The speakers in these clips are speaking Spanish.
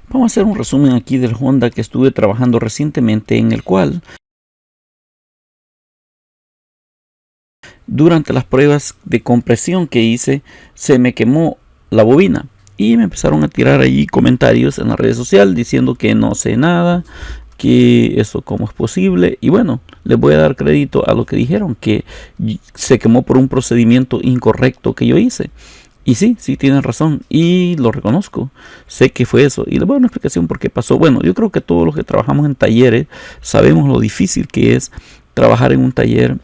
Vamos a hacer un resumen aquí del Honda que estuve trabajando recientemente, en el cual durante las pruebas de compresión que hice se me quemó la bobina y me empezaron a tirar allí comentarios en la red social diciendo que no sé nada, que eso cómo es posible. Y bueno, les voy a dar crédito a lo que dijeron, que se quemó por un procedimiento incorrecto que yo hice. Y sí, sí tienen razón y lo reconozco, sé que fue eso. Y les voy a dar una explicación por qué pasó. Bueno, yo creo que todos los que trabajamos en talleres sabemos lo difícil que es trabajar en un taller,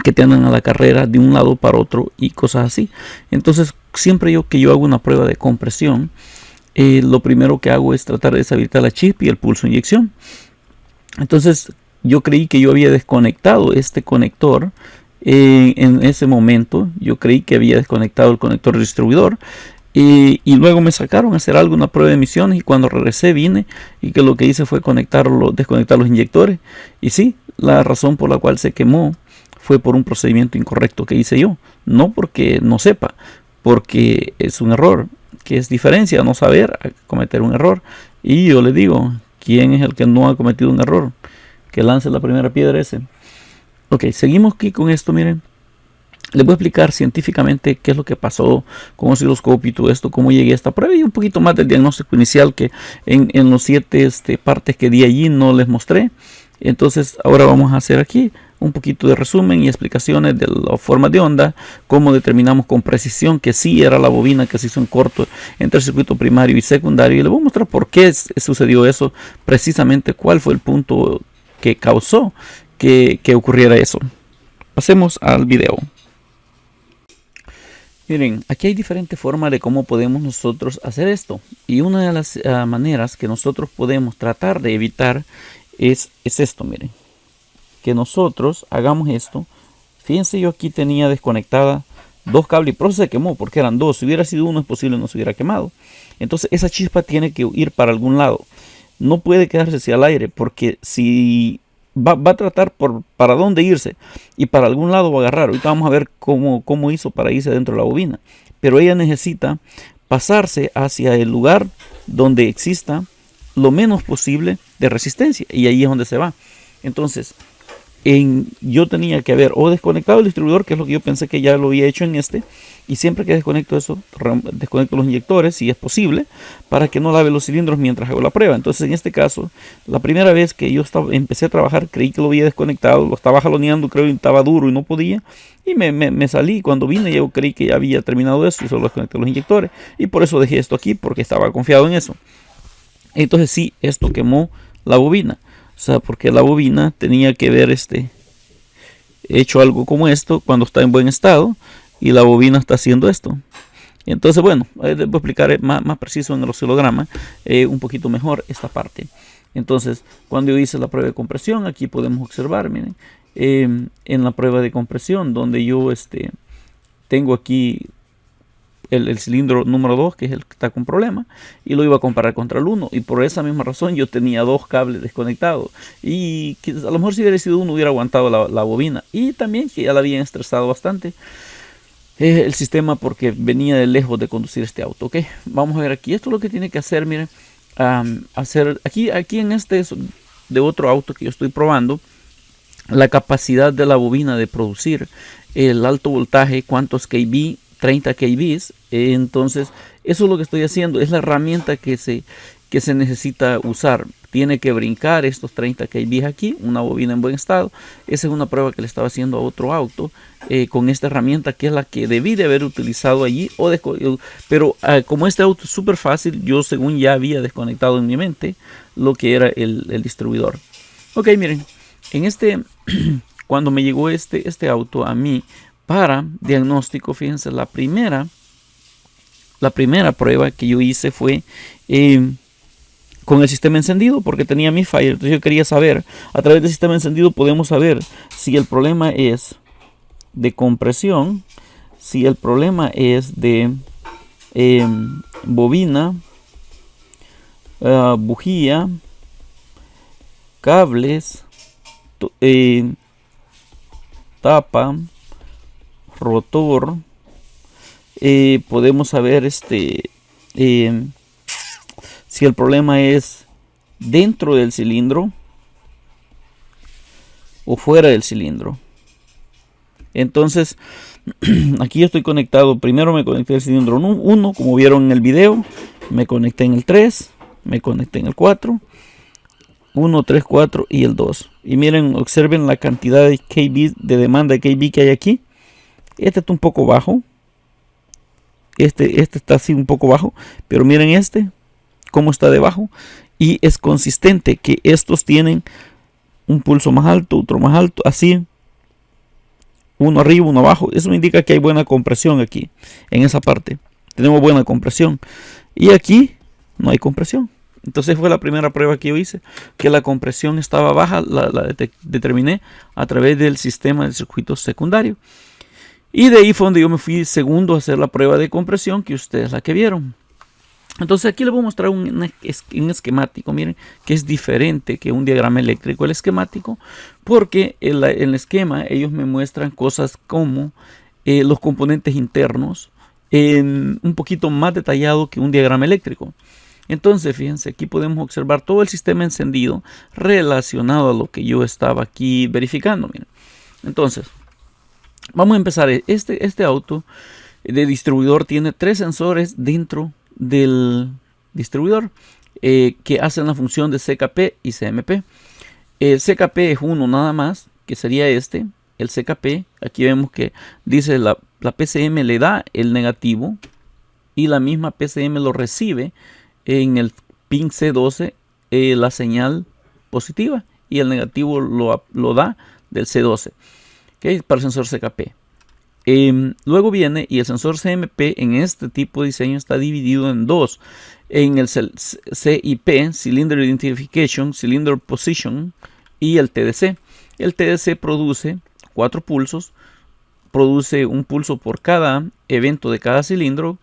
que te andan a la carrera de un lado para otro y cosas así. Entonces, siempre que yo hago una prueba de compresión, lo primero que hago es tratar de deshabilitar la chip y el pulso de inyección. Entonces, yo creí que yo había desconectado este conector. En ese momento yo creí que había desconectado el conector distribuidor, y luego me sacaron a hacer algo, una prueba de emisiones, y cuando regresé vine y que lo que hice fue desconectar los inyectores. Y sí, la razón por la cual se quemó fue por un procedimiento incorrecto que hice yo, no porque no sepa, porque es un error, que es diferencia no saber a cometer un error. Y yo le digo, ¿quién es el que no ha cometido un error? Que lance la primera piedra ese. Ok, seguimos aquí con esto, miren. Les voy a explicar científicamente qué es lo que pasó con osciloscopio y todo esto, cómo llegué a esta prueba y un poquito más del diagnóstico inicial que en los 7 partes que di allí no les mostré. Entonces ahora vamos a hacer aquí un poquito de resumen y explicaciones de las formas de onda, cómo determinamos con precisión que sí era la bobina que se hizo en corto entre el circuito primario y secundario, y les voy a mostrar por qué sucedió eso, precisamente cuál fue el punto que causó que ocurriera eso. Pasemos al video. Miren, aquí hay diferentes formas de cómo podemos nosotros hacer esto, y una de las maneras que nosotros podemos tratar de evitar es esto. Miren, que nosotros hagamos esto. Fíjense, yo aquí tenía desconectada dos cables, pero se quemó porque eran dos. Si hubiera sido uno, es posible no se hubiera quemado. Entonces esa chispa tiene que ir para algún lado, no puede quedarse hacia el aire, porque si va a tratar para dónde irse, y para algún lado va a agarrar. Ahorita vamos a ver cómo hizo para irse dentro de la bobina, pero ella necesita pasarse hacia el lugar donde exista lo menos posible de resistencia, y ahí es donde se va. Entonces yo tenía que haber o desconectado el distribuidor, que es lo que yo pensé que ya lo había hecho en este, y siempre que desconecto eso, desconecto los inyectores si es posible, para que no lave los cilindros mientras hago la prueba. Entonces en este caso, la primera vez que yo empecé a trabajar, creí que lo había desconectado, lo estaba jaloneando, creo que estaba duro y no podía, y me salí. Cuando vine yo creí que ya había terminado eso y solo desconecté los inyectores, y por eso dejé esto aquí, porque estaba confiado en eso. Entonces sí, esto quemó la bobina. O sea, porque la bobina tenía que haber hecho algo como esto cuando está en buen estado, y la bobina está haciendo esto. Entonces, bueno, les voy a explicar más preciso en el oscilograma, un poquito mejor esta parte. Entonces, cuando yo hice la prueba de compresión, aquí podemos observar, miren, en la prueba de compresión, donde yo tengo aquí el cilindro número 2, que es el que está con problema, y lo iba a comparar contra el 1, y por esa misma razón yo tenía dos cables desconectados, y que a lo mejor si hubiera sido uno hubiera aguantado la bobina, y también que ya la habían estresado bastante el sistema, porque venía de lejos de conducir este auto. Ok, vamos a ver aquí, esto es lo que tiene que hacer. Miren, hacer aquí en este de otro auto que yo estoy probando, la capacidad de la bobina de producir el alto voltaje, cuántos kV, 30 kV. Entonces eso es lo que estoy haciendo, es la herramienta que se necesita usar. Tiene que brincar estos 30 kV aquí, una bobina en buen estado. Esa es una prueba que le estaba haciendo a otro auto con esta herramienta, que es la que debí de haber utilizado allí, pero como este auto es súper fácil, yo según ya había desconectado en mi mente lo que era el distribuidor. Ok, miren, en cuando me llegó este auto a mí para diagnóstico, fíjense, la primera prueba que yo hice fue con el sistema encendido, porque tenía mi fire. Entonces yo quería saber, a través del sistema encendido podemos saber si el problema es de compresión, si el problema es de bobina, bujía, cables, tapa, rotor. Podemos saber si si el problema es dentro del cilindro o fuera del cilindro. Entonces, aquí yo estoy conectado. Primero me conecté al cilindro 1, como vieron en el video. Me conecté en el 3, me conecté en el 4, 1, 3, 4 y el 2. Y miren, observen la cantidad de kb, de demanda de kb que hay aquí. Este está un poco bajo. Este está así un poco bajo. Pero miren este, cómo está debajo. Y es consistente que estos tienen un pulso más alto, otro más alto, así. Uno arriba, uno abajo. Eso indica que hay buena compresión aquí, en esa parte. Tenemos buena compresión. Y aquí no hay compresión. Entonces fue la primera prueba que yo hice, que la compresión estaba baja, la determiné a través del sistema del circuito secundario. Y de ahí fue donde yo me fui segundo a hacer la prueba de compresión, que ustedes la que vieron. Entonces aquí les voy a mostrar un esquemático, miren, que es diferente que un diagrama eléctrico, el esquemático, porque en el esquema ellos me muestran cosas como los componentes internos, un poquito más detallado que un diagrama eléctrico. Entonces, fíjense, aquí podemos observar todo el sistema encendido relacionado a lo que yo estaba aquí verificando. Miren. Entonces, vamos a empezar. Este auto de distribuidor tiene 3 sensores dentro del distribuidor que hacen la función de CKP y CMP. El CKP es uno nada más, que sería este. El CKP, aquí vemos que dice la PCM le da el negativo y la misma PCM lo recibe en el pin C12 la señal positiva y el negativo lo da del C12, ¿okay? Para el sensor CKP. Luego viene, y el sensor CMP en este tipo de diseño está dividido en dos, en el CIP, Cylinder Identification, Cylinder Position, y el TDC. El TDC produce 4 pulsos, produce un pulso por cada evento de cada cilindro,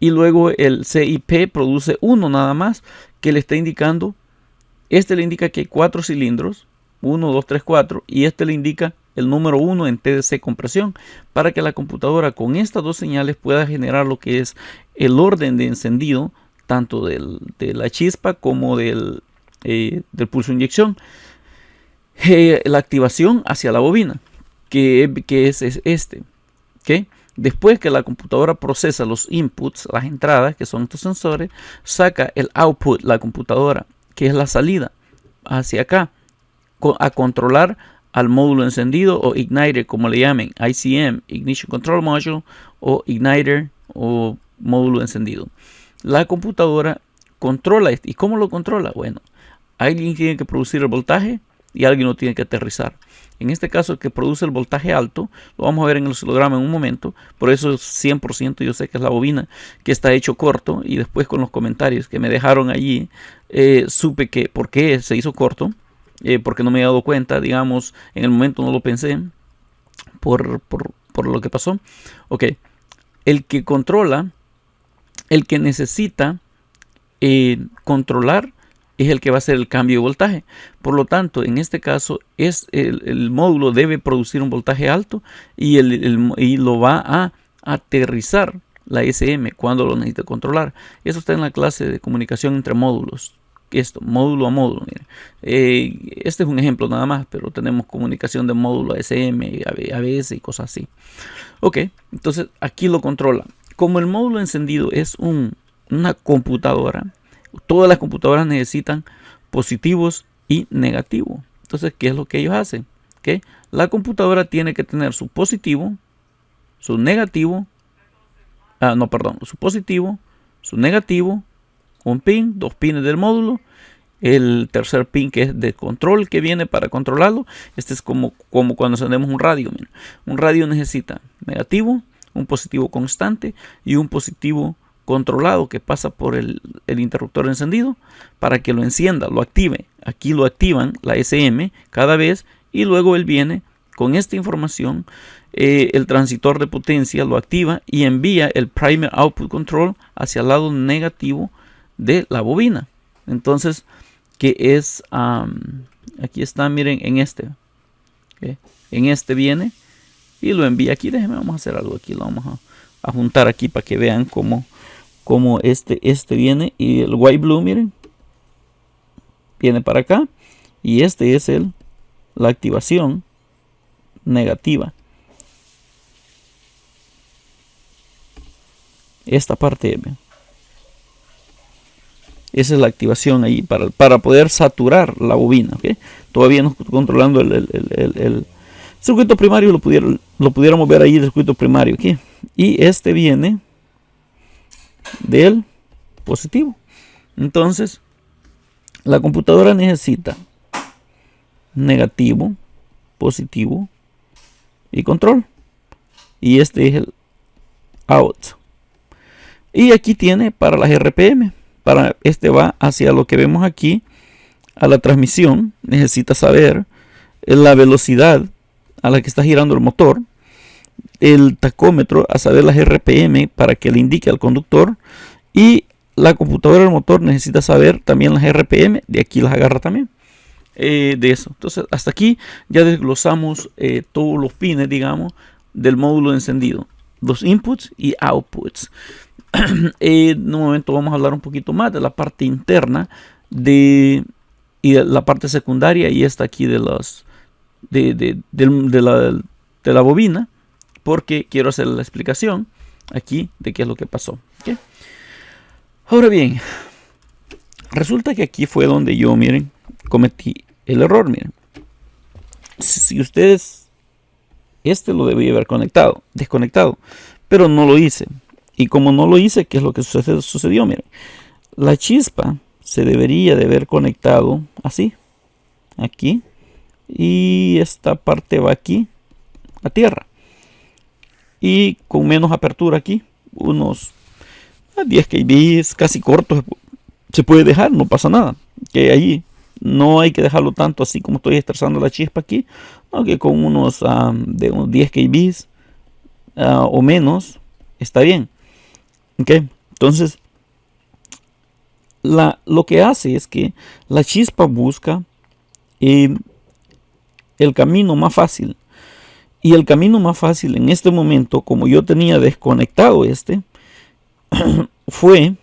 y luego el CIP produce uno nada más, que le está indicando, este le indica que hay 4 cilindros, 1, 2, 3, 4, y este le indica el número 1 en TDC compresión, para que la computadora con estas dos señales pueda generar lo que es el orden de encendido, tanto de la chispa como del pulso de inyección. La activación hacia la bobina, que es este, ¿okay? Después que la computadora procesa los inputs, las entradas, que son estos sensores, saca el output, la computadora, que es la salida, hacia acá, a controlar al módulo encendido o igniter, como le llamen, ICM, Ignition Control Module, o igniter o módulo encendido. La computadora controla esto. ¿Y cómo lo controla? Bueno, alguien tiene que producir el voltaje y alguien lo tiene que aterrizar. En este caso, el que produce el voltaje alto, lo vamos a ver en el oscilograma en un momento. Por eso 100% yo sé que es la bobina, que está hecho corto. Y después con los comentarios que me dejaron allí, supe que por qué se hizo corto. Porque no me he dado cuenta, digamos, en el momento no lo pensé por lo que pasó. Ok, el que controla, el que necesita controlar, es el que va a hacer el cambio de voltaje. Por lo tanto, en este caso, es el módulo debe producir un voltaje alto y lo va a aterrizar la SM cuando lo necesite controlar. Eso está en la clase de comunicación entre módulos. Esto, módulo a módulo. Este es un ejemplo nada más, pero tenemos comunicación de módulo a SM, ABS y cosas así. Ok, entonces aquí lo controla. Como el módulo encendido es una computadora, todas las computadoras necesitan positivos y negativos. Entonces, ¿qué es lo que ellos hacen? ¿Okay? La computadora tiene que tener su positivo, su negativo, su positivo, su negativo, un pin, 2 pines del módulo, el tercer pin que es de control que viene para controlarlo. Este es como cuando encendemos un radio. Mira. Un radio necesita negativo, un positivo constante y un positivo controlado que pasa por el interruptor encendido para que lo encienda, lo active. Aquí lo activan la SM cada vez y luego él viene con esta información. El transitor de potencia lo activa y envía el Primer Output Control hacia el lado negativo de la bobina. Entonces, que es aquí está, miren, en este, ¿okay? En este viene y lo envía aquí. Déjenme, vamos a hacer algo aquí, lo vamos a juntar aquí para que vean cómo como este viene y el white blue, miren, viene para acá, y este es la activación negativa. Esta parte, esa es la activación ahí para poder saturar la bobina, ¿okay? Todavía no controlando el circuito primario, lo pudiéramos ver ahí, el circuito primario, ¿okay? Y este viene del positivo. Entonces la computadora necesita negativo, positivo y control, y este es el out. Y aquí tiene para las RPM, para este va hacia lo que vemos aquí, a la transmisión. Necesita saber la velocidad a la que está girando el motor, el tacómetro a saber las RPM para que le indique al conductor, y la computadora del motor necesita saber también las RPM, de aquí las agarra también, de eso. Entonces hasta aquí ya desglosamos todos los pines, digamos, del módulo de encendido, los inputs y outputs. En un momento vamos a hablar un poquito más de la parte interna y de la parte secundaria, y esta aquí de la bobina, porque quiero hacer la explicación aquí de qué es lo que pasó, ¿okay? Ahora bien, resulta que aquí fue donde yo, miren, cometí el error. Miren, si ustedes, lo debí haber desconectado, pero no lo hice. Y como no lo hice, ¿qué es lo que sucedió? Miren, la chispa se debería de haber conectado así, aquí, y esta parte va aquí a tierra, y con menos apertura aquí, unos 10 kb, casi cortos, se puede dejar, no pasa nada, que allí no hay que dejarlo tanto así como estoy estresando la chispa aquí, aunque con unos de unos 10 kb o menos está bien. Okay. Entonces lo que hace es que la chispa busca el camino más fácil, y el camino más fácil en este momento, como yo tenía desconectado fue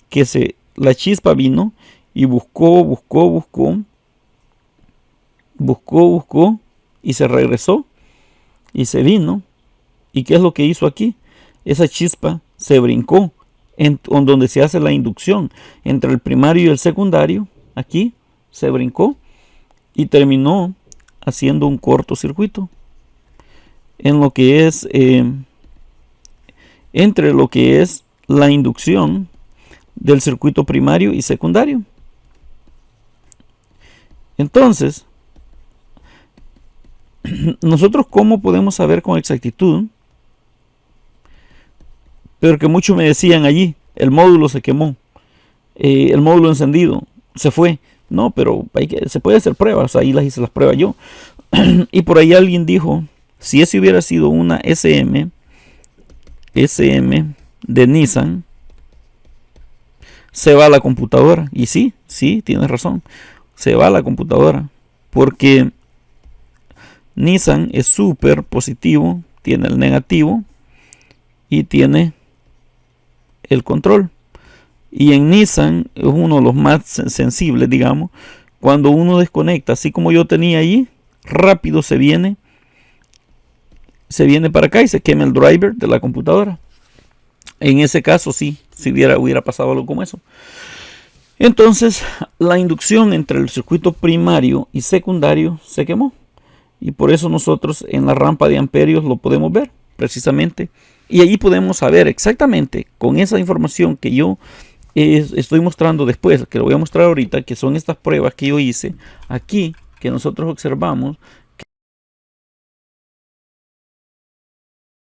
que la chispa vino y buscó y se regresó y se vino. ¿Y qué es lo que hizo aquí? Esa chispa se brincó en donde se hace la inducción entre el primario y el secundario. Aquí se brincó y terminó haciendo un cortocircuito en lo que es entre lo que es la inducción del circuito primario y secundario. Entonces, nosotros ¿cómo podemos saber con exactitud? Pero que muchos me decían allí, el módulo se quemó, el módulo encendido se fue. No, pero se puede hacer pruebas, ahí las hice las pruebas yo. Y por ahí alguien dijo, si ese hubiera sido una SM de Nissan, se va a la computadora. Y sí, tienes razón, se va a la computadora, porque Nissan es súper positivo, tiene el negativo y tiene el control. Y en Nissan es uno de los más sensibles, digamos. Cuando uno desconecta, así como yo tenía allí, rápido se viene para acá y se quema el driver de la computadora. En ese caso sí, si hubiera pasado algo como eso. Entonces la inducción entre el circuito primario y secundario se quemó, y por eso nosotros en la rampa de amperios lo podemos ver precisamente, y allí podemos saber exactamente con esa información que yo estoy mostrando después, que lo voy a mostrar ahorita, que son estas pruebas que yo hice aquí, que nosotros observamos